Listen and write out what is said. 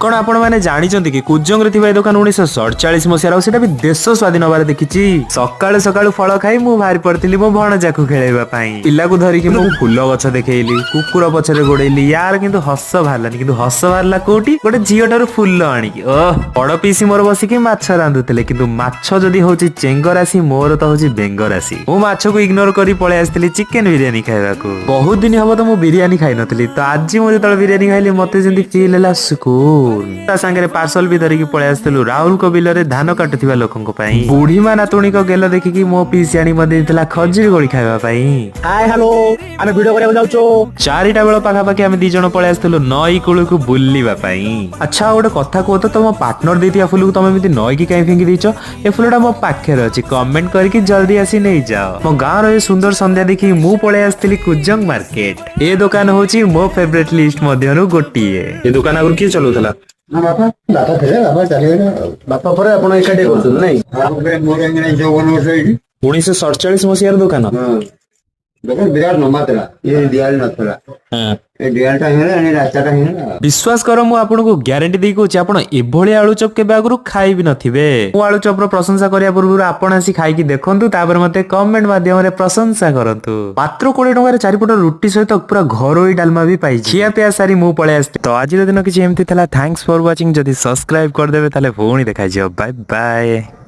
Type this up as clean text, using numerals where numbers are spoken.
कौन आपण मैंने जानी कि कुजंग दुकान 1947 मसीहार सेटा भी देश स्वाधीन होबार देखी सकाळु सकाळु फल खाई मु बाहरी पड़ती मो भणजा को खेलैबा पिला को धरिकी मु फूल गछ देखैली कुकुर पछरे गोड़ेली यार किंतु हस बाहरलानी किंतु हस बाहरला कोटी गोटे झीटार फूल आनिकी बड़ पीसी मोर बसिकी माछ रांधुले किंतु माछ जदि होची चेंग राशि मोर तो होची बेंग राशि मु माछ को इग्नोर करी पळे आस्थिली चिकन बिरयानी खाइबाकू बहुत दिन हबो तो मु बिरयानी खाइ नथली तो आज मु जतल बिरयानी खाइली मते जेंति फील होला सुकून ता संगे पार्सल भी धरिकी पळे आस्थिलु राहुल को बिल रे धान काटुथिबा लोकन को पई बुढ़ी मा नातुणी को गेल देखिकी मो पीसी आनी मते दितला खजूर गोली खाइबा पई हाय हेलो आमे वीडियो करे जाउचो 4टा बेल पाखा पाखी आमे दी जण पळे आस्थिलु नई कुळु को बुल्लीबा पई अच्छा गोटे कथा को तो मो पार्टनर देतिया फूल को तमे मिति नई की काई फेंकी दिचो ए फूलटा मो पाखे रे अछि कमेंट करके जल्दी आसी नै जाओ मो गां रे सुंदर संध्या देखि मु पळे आस्थिली कुजंग मार्केट ए दुकान होची मो फेवरेट लिस्ट मध्यनु गोटिए ए दुकान आगु की चलुतला बापा बापा थे बापा चले बापा पर आपण एकाटे करछन नै मोर एंगने 54 वर्ष एठी 1947 मसीहार दुकान देखो विराट नमातला ये दियाल नथला हां ए दियालटा हेला अनि रास्ताटा हेला विश्वास करो मु आपन को ग्यारंटी देई कहूची आपन एभଳି आलू चप के बागरु खाइ भी नथिबे मु आलू चप रो प्रशंसा करिया पूर्व आपन आसी खाइ की देखंतु तापर मते कमेंट माध्यम रे प्रशंसा करंतु मात्र 20 टका रे चारिपट रुटी सहित पूरा घरोई डालमा भी पाई खिया पिया सारी मु पळे आस्ते तो आज दिन किछि एमति थला थैंक्स फॉर वाचिंग जदी सब्सक्राइब कर देबे ताले फोनी देखाइ जियो बाय बाय।